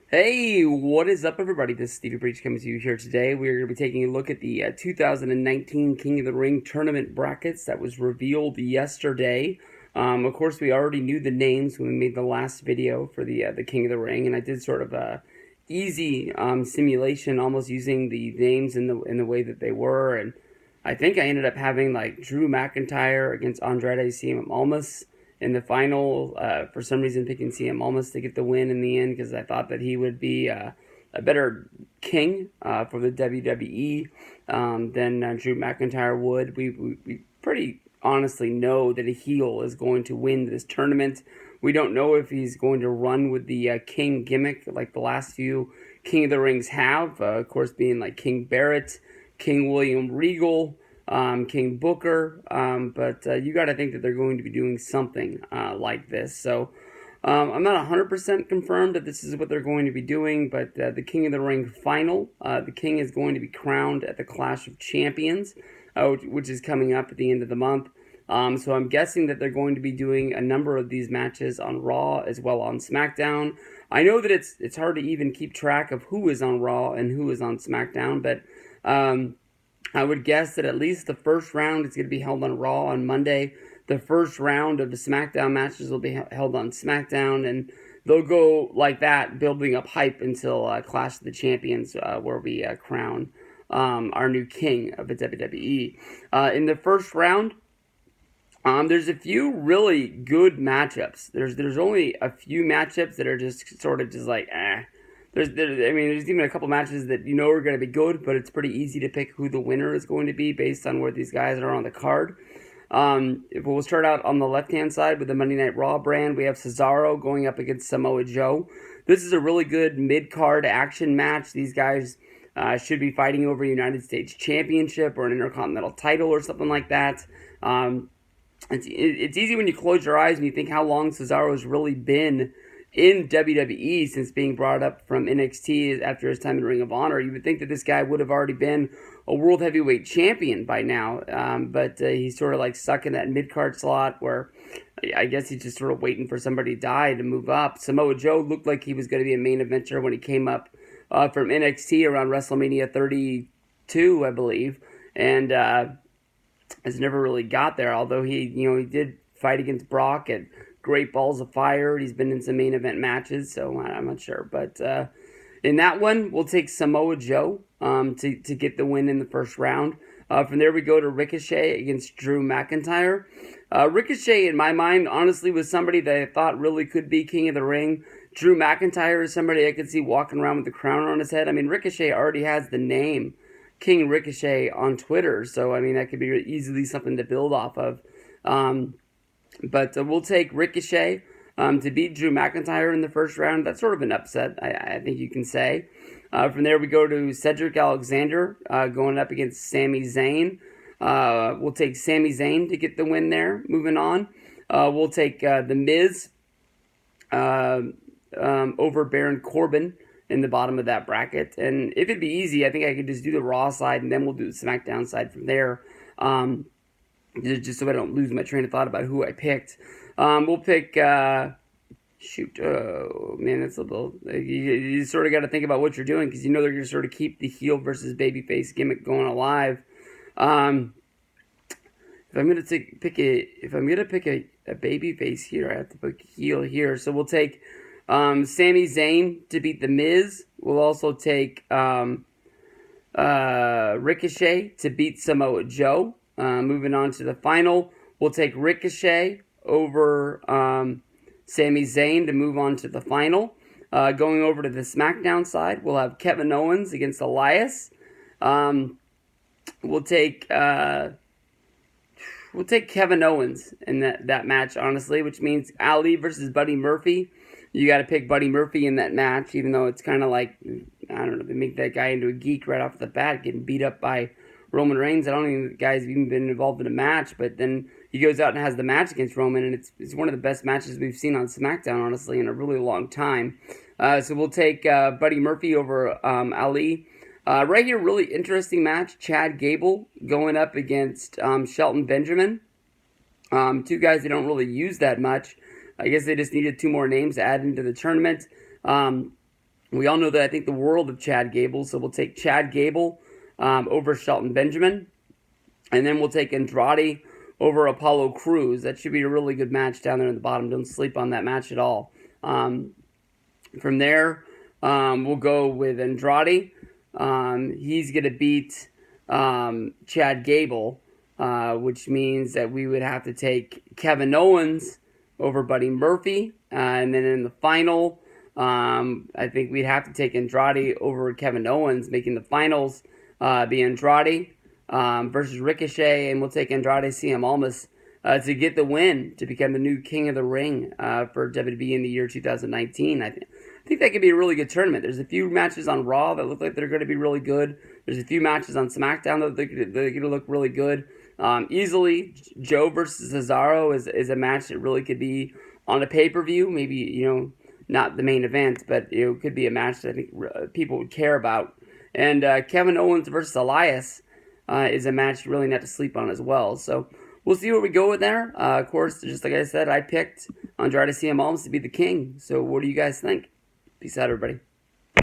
Hey, what is up, everybody? This is Stevie Breach coming to you here today. We're going to be taking a look at the 2019 King of the Ring tournament brackets that was revealed yesterday. Of course, we already knew the names when we made the last video for the King of the Ring, and I did sort of a easy simulation, almost using the names in the way that they were. And I think I ended up having like Drew McIntyre against Andrade Cien Almas in the final. For some reason, picking Cien Almas to get the win in the end because I thought that he would be a better king for the WWE than Drew McIntyre would. We pretty honestly know that a heel is going to win this tournament. We don't know if he's going to run with the King gimmick like the last few King of the Rings have. Of course, being like King Barrett, King William Regal, King Booker, but you got to think that they're going to be doing something like this. So I'm not 100% confirmed that this is what they're going to be doing, but the King of the Ring final, the King is going to be crowned at the Clash of Champions, which is coming up at the end of the month. So I'm guessing that they're going to be doing a number of these matches on Raw as well on SmackDown. I know that it's hard to even keep track of who is on Raw and who is on SmackDown, but I would guess that at least the first round is going to be held on Raw on Monday. The first round of the SmackDown matches will be held on SmackDown, and they'll go like that, building up hype until Clash of the Champions, where we crown our new king of the WWE. In the first round, there's a few really good matchups. There's only a few matchups that are just sort of just like there's even a couple matches that you know are going to be good, but it's pretty easy to pick who the winner is going to be based on where these guys are on the card. We'll start out on the left-hand side with the Monday Night Raw brand. We have Cesaro going up against Samoa Joe. This is a really good mid-card action match. These guys should be fighting over a United States Championship or an Intercontinental title or something like that. It's easy when you close your eyes and you think how long Cesaro's really been in WWE since being brought up from NXT after his time in Ring of Honor. You would think that this guy would have already been a World Heavyweight Champion by now, but he's sort of like stuck in that mid-card slot where I guess he's just sort of waiting for somebody to die to move up. Samoa Joe looked like he was going to be a main eventer when he came up from NXT around WrestleMania 32, I believe, and has never really got there, although he did fight against Brock at Great Balls of Fire. He's been in some main event matches, so I'm not sure. But in that one, we'll take Samoa Joe to get the win in the first round. From there, we go to Ricochet against Drew McIntyre. Ricochet, in my mind, honestly, was somebody that I thought really could be King of the Ring. Drew McIntyre is somebody I could see walking around with the crown on his head. I mean, Ricochet already has the name King Ricochet on Twitter, so I mean that could be easily something to build off of. But we'll take Ricochet to beat Drew McIntyre in the first round. That's sort of an upset, I think you can say. From there, we go to Cedric Alexander going up against Sami Zayn. We'll take Sami Zayn to get the win there. Moving on, we'll take The Miz over Baron Corbin in the bottom of that bracket. And if it'd be easy, I think I could just do the Raw side and then we'll do the SmackDown side from there. Just so I don't lose my train of thought about who I picked. We'll pick, oh man, that's a little, you sort of got to think about what you're doing because you know they're going to sort of keep the heel versus babyface gimmick going alive. If I'm going to pick a babyface here, I have to pick heel here. So we'll take Sami Zayn to beat The Miz. We'll also take Ricochet to beat Samoa Joe. Moving on to the final, we'll take Ricochet over Sami Zayn to move on to the final. Going over to the SmackDown side, we'll have Kevin Owens against Elias. We'll take Kevin Owens in that match, honestly, which means Ali versus Buddy Murphy. You got to pick Buddy Murphy in that match, even though it's kind of like, I don't know, they make that guy into a geek right off the bat, getting beat up by Roman Reigns. I don't think the guy's even been involved in a match, but then he goes out and has the match against Roman, and it's one of the best matches we've seen on SmackDown, honestly, in a really long time. So we'll take Buddy Murphy over Ali. Right here, really interesting match. Chad Gable going up against Shelton Benjamin. Two guys they don't really use that much. I guess they just needed two more names to add into the tournament. We all know that I think the world of Chad Gable, so we'll take Chad Gable over Shelton Benjamin. And then we'll take Andrade over Apollo Crews. That should be a really good match down there in the bottom. Don't sleep on that match at all. From there, we'll go with Andrade. He's going to beat Chad Gable, which means that we would have to take Kevin Owens over Buddy Murphy. And then in the final, I think we'd have to take Andrade over Kevin Owens, making the finals be Andrade versus Ricochet, and we'll take Andrade Cien Almas to get the win to become the new King of the Ring for WWE in the year 2019. I think that could be a really good tournament. There's a few matches on Raw that look like they're going to be really good. There's a few matches on SmackDown that they're going to look really good. Easily, Joe versus Cesaro is a match that really could be on a pay-per-view. Maybe, not the main event, but it could be a match that I think people would care about. And Kevin Owens versus Elias is a match really not to sleep on as well. So we'll see where we go with there. Of course, just like I said, I picked Andrade Cien Almas to be the king. So what do you guys think? Peace out, everybody.